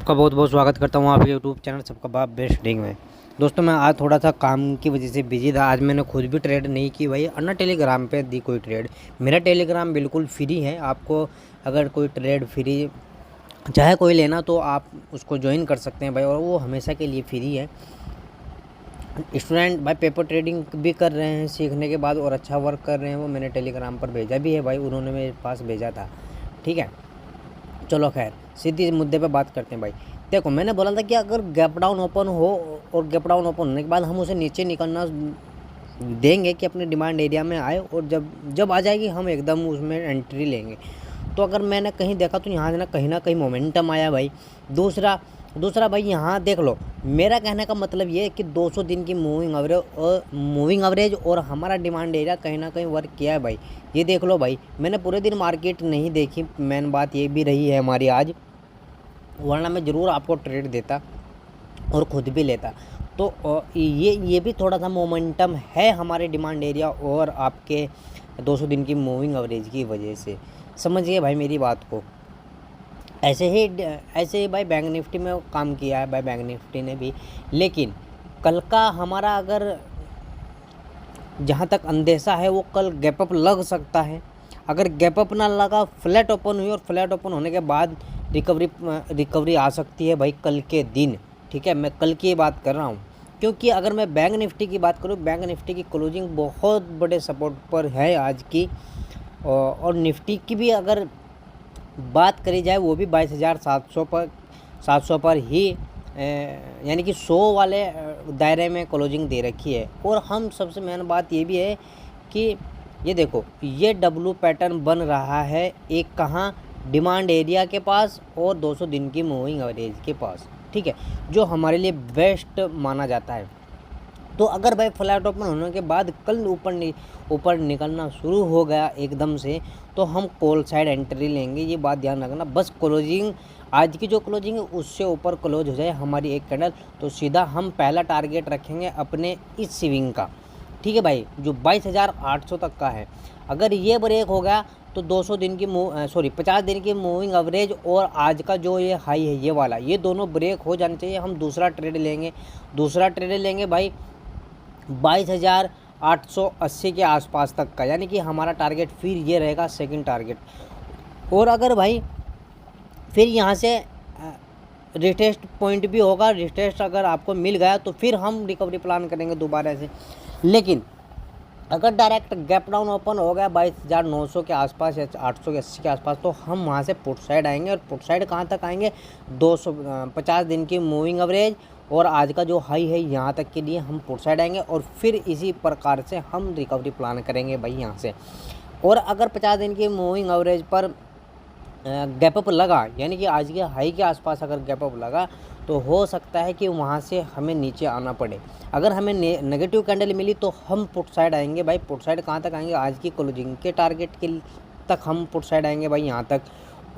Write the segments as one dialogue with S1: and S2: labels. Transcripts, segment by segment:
S1: आपका बहुत बहुत स्वागत करता हूँ आपके यूट्यूब चैनल सबका बाप बेस्ट ट्रेडिंग में। दोस्तों मैं आज थोड़ा सा काम की वजह से बिजी था। आज मैंने खुद भी ट्रेड नहीं की भाई, अन्ना टेलीग्राम पे दी कोई ट्रेड। मेरा टेलीग्राम बिल्कुल फ्री है। आपको अगर कोई ट्रेड फ्री चाहे कोई लेना तो आप उसको ज्वाइन कर सकते हैं भाई, और वो हमेशा के लिए फ्री है। स्टूडेंट भाई पेपर ट्रेडिंग भी कर रहे हैं सीखने के बाद और अच्छा वर्क कर रहे हैं, वो मैंने टेलीग्राम पर भेजा भी है भाई, उन्होंने मेरे पास भेजा था। ठीक है, चलो खैर सीधी मुद्दे पे बात करते हैं भाई। देखो मैंने बोला था कि अगर गैप डाउन ओपन हो और गैप डाउन ओपन होने के बाद हम उसे नीचे निकलना देंगे कि अपने डिमांड एरिया में आए, और जब आ जाएगी हम एकदम उसमें एंट्री लेंगे। तो अगर मैंने कहीं देखा तो यहाँ से ना कहीं मोमेंटम आया भाई। दूसरा भाई यहाँ देख लो, मेरा कहने का मतलब ये है कि 200 दिन की मूविंग एवरेज और हमारा डिमांड एरिया कहीं ना कहीं वर्क किया है भाई। ये देख लो भाई, मैंने पूरे दिन मार्केट नहीं देखी, मेन बात ये भी रही है हमारी आज, वरना मैं ज़रूर आपको ट्रेड देता और ख़ुद भी लेता। तो ये भी थोड़ा सा मोमेंटम है हमारे डिमांड एरिया और आपके 200 दिन की मूविंग एवरेज की वजह से। समझिए भाई मेरी बात को। ऐसे ही भाई बैंक निफ्टी में काम किया है भाई, बैंक निफ्टी ने भी। लेकिन कल का हमारा अगर जहाँ तक अंदेशा है वो कल गैप अप लग सकता है। अगर गैप अप ना लगा, फ्लैट ओपन हुई और फ्लैट ओपन होने के बाद रिकवरी आ सकती है भाई कल के दिन। ठीक है, मैं कल की बात कर रहा हूँ, क्योंकि अगर मैं बैंक निफ्टी की बात करूँ, बैंक निफ्टी की क्लोजिंग बहुत बड़े सपोर्ट पर है आज की, और निफ्टी की भी अगर बात करी जाए वो भी 22,700 पर ही यानी कि 100 वाले दायरे में क्लोजिंग दे रखी है। और हम सबसे मेन बात ये भी है कि ये देखो, ये डब्लू पैटर्न बन रहा है एक कहाँ, डिमांड एरिया के पास और 200 दिन की मूविंग एवरेज के पास। ठीक है, जो हमारे लिए बेस्ट माना जाता है। तो अगर भाई फ्लैट ओपन होने के बाद कल ऊपर निकलना शुरू हो गया एकदम से, तो हम कॉल साइड एंट्री लेंगे। ये बात ध्यान रखना। बस क्लोजिंग आज की जो क्लोजिंग है उससे ऊपर क्लोज हो जाए हमारी एक कैंडल, तो सीधा हम पहला टारगेट रखेंगे अपने इस स्विंग का। ठीक है भाई, जो 22,800 तक का है। अगर ये ब्रेक हो गया तो 200 दिन की 50 दिन की मूविंग एवरेज और आज का जो ये हाई है ये वाला, ये दोनों ब्रेक हो जाने चाहिए। हम दूसरा ट्रेड लेंगे भाई 22,880 के आसपास तक का, यानी कि हमारा टारगेट फिर ये रहेगा सेकंड टारगेट। और अगर भाई फिर यहाँ से रिटेस्ट पॉइंट भी होगा, रिटेस्ट अगर आपको मिल गया तो फिर हम रिकवरी प्लान करेंगे दोबारा से। लेकिन अगर डायरेक्ट गैप डाउन ओपन हो गया 22,900 के आसपास या 880 के आसपास, तो हम वहाँ से पुट साइड आएंगे। और पुट साइड कहाँ तक आएंगे, 250 दिन की मूविंग एवरेज और आज का जो हाई है यहाँ तक के लिए हम पुट साइड आएंगे, और फिर इसी प्रकार से हम रिकवरी प्लान करेंगे भाई यहाँ से। और अगर 50 दिन की मूविंग एवरेज पर गैप अप लगा, यानी कि आज के हाई के आसपास अगर गैप अप लगा, तो हो सकता है कि वहाँ से हमें नीचे आना पड़े। अगर हमें नेगेटिव कैंडल मिली तो हम पुट साइड आएंगे भाई। पुट साइड कहाँ तक आएंगे, आज की क्लोजिंग के टारगेट के तक हम पुट साइड आएंगे भाई यहाँ तक।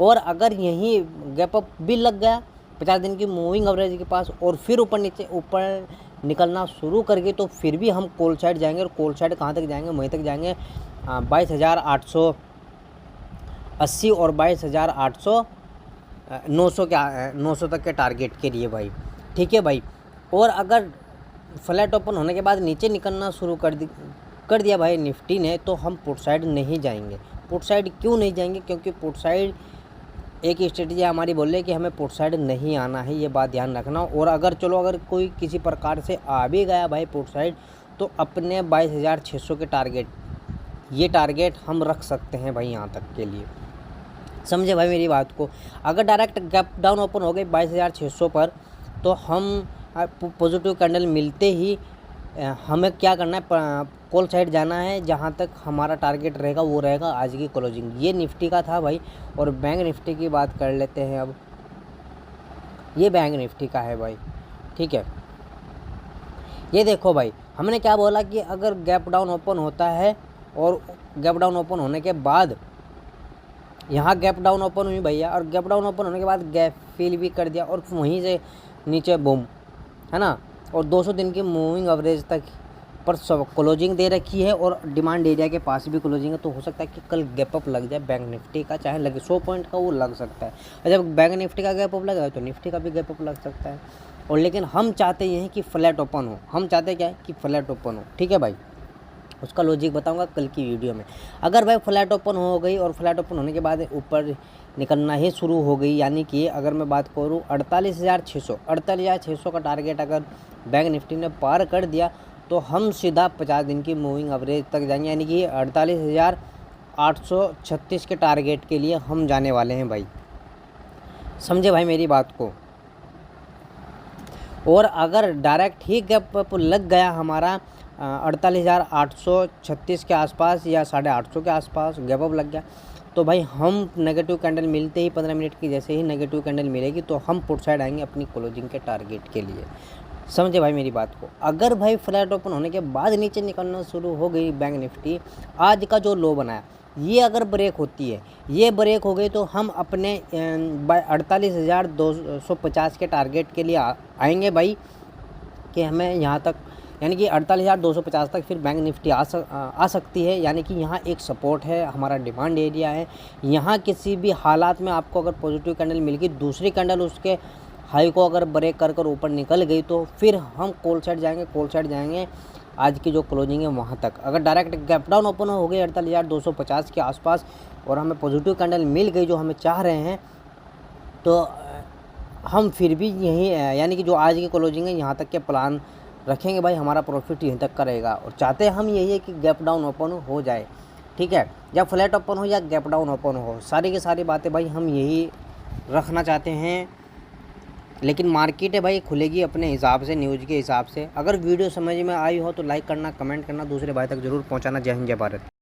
S1: और अगर यहीं गैप अप भी लग गया 50 दिन की मूविंग एवरेज के पास और फिर ऊपर निकलना शुरू कर गए, तो फिर भी हम कॉल साइड जाएंगे। और कॉल साइड कहाँ तक जाएंगे, वहीं तक जाएंगे 22,880 और 22,900 तक के टारगेट के लिए भाई। ठीक है भाई। और अगर फ्लैट ओपन होने के बाद नीचे निकलना शुरू कर दिया भाई निफ्टी ने, तो हम पुट साइड नहीं जाएंगे। पुट साइड क्यों नहीं जाएंगे, क्योंकि पुट साइड एक स्ट्रेटजी हमारी बोल रही है कि हमें पुट साइड नहीं आना है, ये बात ध्यान रखना। और अगर कोई किसी प्रकार से आ भी गया भाई पुट साइड, तो अपने 22,600 के ये टारगेट हम रख सकते हैं भाई यहाँ तक के लिए। समझे भाई मेरी बात को। अगर डायरेक्ट गैप डाउन ओपन हो गई 22,600 पर, तो हम पॉजिटिव कैंडल मिलते ही हमें क्या करना है, कॉल साइड जाना है। जहाँ तक हमारा टारगेट रहेगा वो रहेगा आज की क्लोजिंग। ये निफ्टी का था भाई। और बैंक निफ्टी की बात कर लेते हैं अब। ये बैंक निफ्टी का है भाई। ठीक है, ये देखो भाई, हमने क्या बोला कि अगर गैप डाउन ओपन होता है और गैप डाउन ओपन होने के बाद यहाँ गैप डाउन ओपन हुई भैया, और गैप डाउन ओपन होने के बाद गैप फिल भी कर दिया और वहीं से नीचे बूम, है ना। और 200 दिन की मूविंग एवरेज तक पर सब क्लोजिंग दे रखी है और डिमांड एरिया के पास भी क्लोजिंग है, तो हो सकता है कि कल गैप अप लग जाए बैंक निफ्टी का, चाहे लगे 100 पॉइंट का वो लग सकता है। और जब बैंक निफ्टी का गैप अप लगा तो निफ्टी का भी गैप अप लग सकता है। और लेकिन हम चाहते ये हैं कि फ्लैट ओपन हो, हम चाहते क्या है कि फ्लैट ओपन हो, ठीक है भाई। उसका लॉजिक बताऊंगा कल की वीडियो में। अगर भाई फ्लैट ओपन हो गई और फ्लैट ओपन होने के बाद ऊपर निकलना ही शुरू हो गई, यानी कि अगर मैं बात करूँ 48,600 का टारगेट अगर बैंक निफ्टी ने पार कर दिया तो हम सीधा 50 दिन की मूविंग एवरेज तक जाएंगे, यानी कि 48,836 के टारगेट के लिए हम जाने वाले हैं भाई, समझे भाई मेरी बात को। और अगर डायरेक्ट ही गैप लग गया हमारा 48,836 के आसपास या 850 के आसपास गैप अप लग गया, तो भाई हम नेगेटिव कैंडल मिलते ही 15 मिनट की जैसे ही नेगेटिव कैंडल मिलेगी तो हम पुट साइड आएंगे अपनी क्लोजिंग के टारगेट के लिए, समझे भाई मेरी बात को। अगर भाई फ्लैट ओपन होने के बाद नीचे निकलना शुरू हो गई बैंक निफ्टी, आज का जो लो बनाया ये अगर ब्रेक होती है, ये ब्रेक हो गई तो हम अपने 48,250 के टारगेट के लिए आएंगे भाई, कि हमें यहाँ तक यानी कि 48,250 तक फिर बैंक निफ्टी आ सकती है, यानी कि यहाँ एक सपोर्ट है, हमारा डिमांड एरिया है। यहाँ किसी भी हालात में आपको अगर पॉजिटिव कैंडल मिल गई, दूसरी कैंडल उसके हाई को अगर ब्रेक कर ऊपर निकल गई तो फिर हम कॉल साइड जाएंगे आज की जो क्लोजिंग है वहाँ तक। अगर डायरेक्ट गैप डाउन ओपन हो गई 48,250 के आसपास और हमें पॉजिटिव कैंडल मिल गई जो हमें चाह रहे हैं, तो हम फिर भी यही यानी कि जो आज की क्लोजिंग है यहाँ तक के प्लान रखेंगे भाई, हमारा प्रॉफिट यहीं तक का रहेगा। और चाहते हैं हम यही है कि गैप डाउन ओपन हो जाए, ठीक है, या फ्लैट ओपन हो या गैप डाउन ओपन हो, सारी की सारी बातें भाई हम यही रखना चाहते हैं। लेकिन मार्केट है भाई खुलेगी अपने हिसाब से, न्यूज़ के हिसाब से। अगर वीडियो समझ में आई हो तो लाइक करना, कमेंट करना, दूसरे भाई तक ज़रूर पहुंचाना। जय हिंद, जय भारत।